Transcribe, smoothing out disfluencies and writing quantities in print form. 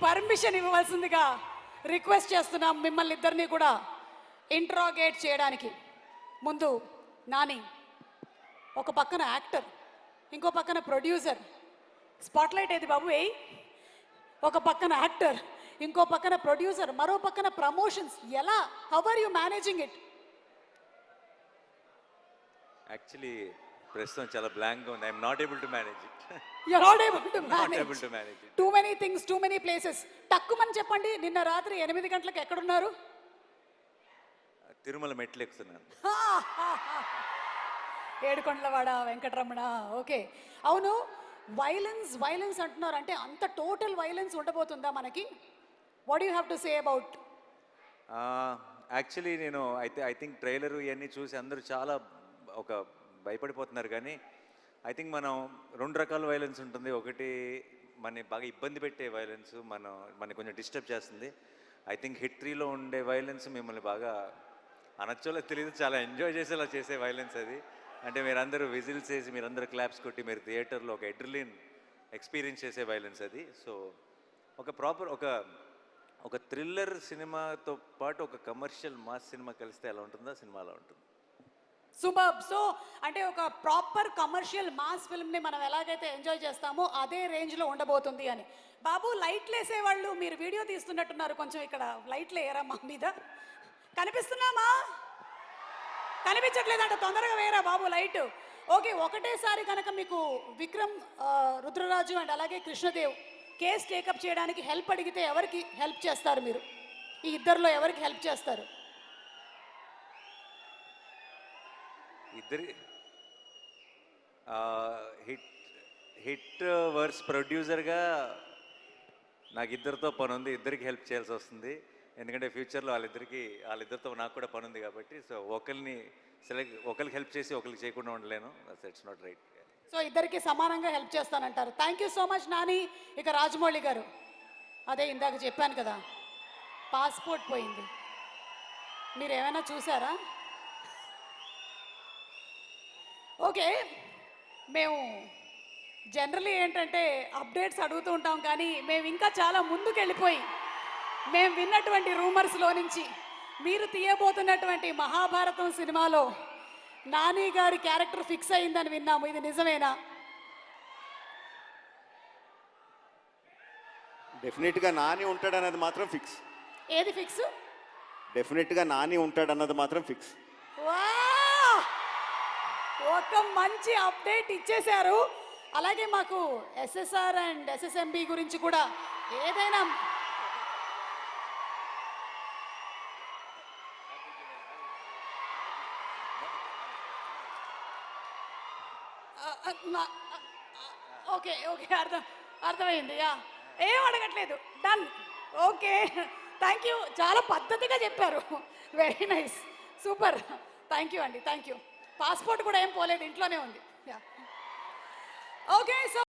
Permission ఇవ్వవలసిందిగా request చేస్తున్నాం మిమ్మల్ని ఇద్దరిని కూడా ఇంట్రాగేట్ చేయడానికి. ముందు నాని ఒక పక్కన యాక్టర్, ఇంకో పక్కన ప్రొడ్యూసర్. స్పాట్లైట్ ఏది బాబు ఏయ్. ఒక పక్కన యాక్టర్, ఇంకో పక్కన ప్రొడ్యూసర్, మరో పక్కన ప్రమోషన్స్. ఎలా, how are you managing it? Actually ప్రస్తుతం చాలా బ్లాంక్గా ఉంది. I'm not able to manage it. You are not able to not manage. Able to manage it. Too many things, too many places. తక్కువని చెప్పండి, నిన్న రాత్రి 8 గంటలకు ఎక్కడున్నారు? తిరుమల మెట్లు ఎక్కుతున్నాను. ఏడుకొండలవాడ వెంకటరమణ. ఓకే, అవును, వైలెన్స్ అంటున్నారు. అంటే అంత టోటల్ వైలెన్స్ ఉండబోతుందా మనకి? What you have to say about? Actually నేను ఐ థింక్ ట్రైలర్ ఇవన్నీ చూసి అందరూ చాలా ఒక భయపడిపోతున్నారు. కానీ ఐ థింక్ మనం 2 రకాల వైలెన్స్ ఉంటుంది. ఒకటి మన బాగా ఇబ్బంది పెట్టే వైలెన్స్, మన కొంచెం డిస్టర్బ్ చేస్తుంది. ఐ థింక్ హిట్ 3లో ఉండే వైలెన్స్ మిమ్మల్ని బాగా అనొచ్చోలో తెలియదు, చాలా ఎంజాయ్ చేసేలా చేసే వైలెన్స్ అది. అంటే మీరందరూ విజిల్స్ వేసి, మీరందరూ క్లాప్స్ కొట్టి, మీరు థియేటర్లో ఒక ఎడ్రిలిన్ ఎక్స్పీరియన్స్ చేసే వైలెన్స్ అది. సో ఒక ప్రాపర్ ఒక థ్రిల్లర్ సినిమాతో పాటు ఒక కమర్షియల్ మాస్ సినిమా కలిస్తే ఎలా ఉంటుందో సినిమా అలా ఉంటుంది. సూపర్. సో అంటే ఒక ప్రాపర్ కమర్షియల్ మాస్ ఫిల్మ్ని మనం ఎలాగైతే ఎంజాయ్ చేస్తామో అదే రేంజ్లో ఉండబోతుంది అని. బాబు, లైట్లు వేసేవాళ్ళు మీరు వీడియో తీస్తున్నట్టున్నారు, కొంచెం ఇక్కడ లైట్లు వేయరా మా మీద? కనిపిస్తున్నామా? కనిపించట్లేదంట, తొందరగా వేయరా బాబు లైట్. ఓకే, ఒకటేసారి కనుక మీకు విక్రమ్, రుద్రరాజు అండ్ అలాగే కృష్ణదేవ్ కేసు టేకప్ చేయడానికి హెల్ప్ అడిగితే ఎవరికి హెల్ప్ చేస్తారు మీరు? ఈ ఇద్దరిలో ఎవరికి హెల్ప్ చేస్తారు? ఇద్దరి హిట్ వర్స్ ప్రొడ్యూసర్గా నాకు ఇద్దరితో పని ఉంది. ఇద్దరికి హెల్ప్ చేయాల్సి వస్తుంది, ఎందుకంటే ఫ్యూచర్లో వాళ్ళిద్దరితో నాకు కూడా పని ఉంది కాబట్టి. సో ఒకరికి హెల్ప్ చేసి ఒకరికి చేయకుండా ఉండలేను. It's not right. సో ఇద్దరికి సమానంగా హెల్ప్ చేస్తానంటారు. Thank you so much Nani. ఇక రాజమౌళి గారు, అదే ఇందాక చెప్పాను కదా, పాస్పోర్ట్ పోయింది, మీరు ఏమైనా చూసారా? ఓకే, మేము జనరలీ ఏంటంటే అప్డేట్స్ అడుగుతూ ఉంటాం, కానీ మేము ఇంకా చాలా ముందుకు వెళ్ళిపోయి మేము విన్నటువంటి రూమర్స్లో నుంచి మీరు తీయబోతున్నటువంటి మహాభారతం సినిమాలో నాని గారి క్యారెక్టర్ ఫిక్స్ అయిందని విన్నాము. ఇది నిజమేనా? డెఫినెట్గా నాని ఉంటాడన్నది మాత్రం ఫిక్స్. ఏది ఫిక్స్? డెఫినెట్గా నాని ఉంటాడన్నది మాత్రం ఫిక్స్. ఒక మంచి అప్డేట్ ఇచ్చేశారు. అలాగే మాకు ఎస్ఎస్ఆర్ అండ్ ఎస్ఎస్ఎంబి గురించి కూడా ఏదైనా ఓకే ఓకే అర్థమైంది. యా, ఏం అడగట్లేదు. డన్. Okay, thank you. చాలా పద్ధతిగా చెప్పారు. Very nice, super. Thank you అండి, థ్యాంక్ యూ. పాస్పోర్ట్ కూడా ఏం పోలేదు, ఇంట్లోనే ఉంది. Yeah, okay. సో